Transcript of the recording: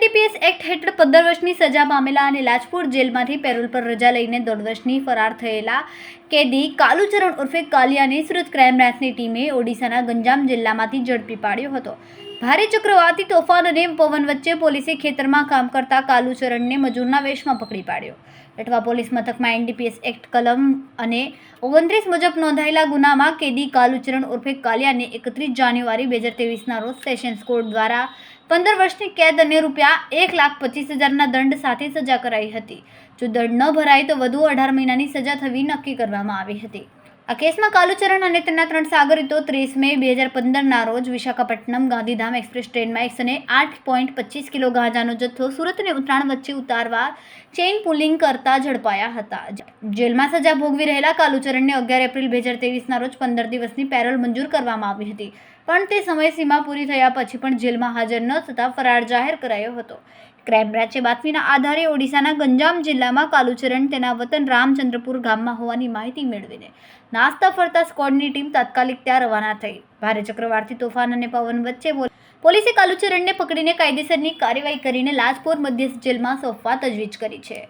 NDPS act હેઠળ 15 વર્ષની સજા પામેલા અને લાજપુર જેલમાંથી પેરોલ પર રજા લઈને 1.5 વર્ષની ફરાર થયેલા કેદી કાલુચરણ ઉર્ફે કાલિયાને સુરત ક્રાઇમ બ્રાન્ચની ટીમે ઓડિશાના ગંજામ જિલ્લામાંથી ઝડપી પાડ્યો હતો। ભારે ચક્રવાતી તોફાન અને પવન વચ્ચે પોલીસે ખેતરમાં કામ કરતા કાલુચરણને મજૂરના વેશમાં પકડી પાડ્યો। એટવા પોલીસ મથકમાં એનડીપીએસ એક્ટ કલમ અને 29 મુજબ નોંધાયેલા ગુનામાં કેદી કાલુચરણ ઉર્ફે કાલિયાને 31 જાન્યુઆરી 2023ના રોજ સેશન્સ કોર્ટ દ્વારા 15 વર્ષની કેદ અને ₹1,25,000ના દંડ સાથે સજા કરાઈ હતી। જો દંડ ન ભરાય તો વધુ 18 મહિનાની સજા થવી નક્કી કરવામાં આવી હતી। આ કેસમાં કાલુચરણ અને તેના 3 સાગરીતો 30 મે 2015ના રોજ વિશાખાપટ્ટનમ ગાંધીધામ એક્સપ્રેસ ટ્રેનમાં 108.25 કિલો ગાંજાનો જથ્થો સુરત અને ઉત્તરાયણ વચ્ચે ઉતારવા ચેઇન પુલિંગ કરતા ઝડપાયા હતા। જેલમાં સજા ભોગવી રહેલા કાલુચરણને 11 એપ્રિલ 2023ના રોજ 15 દિવસની પેરોલ મંજૂર કરવામાં આવી હતી, પણ તે સમયસીમા પૂરી થયા પછી પણ જેલમાં હાજર ન થતાં ફરાર જાહેર કરાયો હતો। ક્રાઇમ બ્રાન્ચે બાતમીના આધારે ઓડિશાના ગંજામ જિલ્લામાં કાલુચરણ તેના વતન રામચંદ્રપુર ગામમાં હોવાની માહિતી મેળવીને નાસ્તા ફરતા સ્ક્વોડની ટીમ તાત્કાલિક ત્યાં રવાના થઈ। ભારે ચક્રવાતી તોફાન અને પવન વચ્ચે પોલીસે કાલુચરણને પકડીને કાયદેસરની કાર્યવાહી કરીને લાજપોર મધ્યસ્થ જેલમાં સોંપવા તજવીજ કરી છે।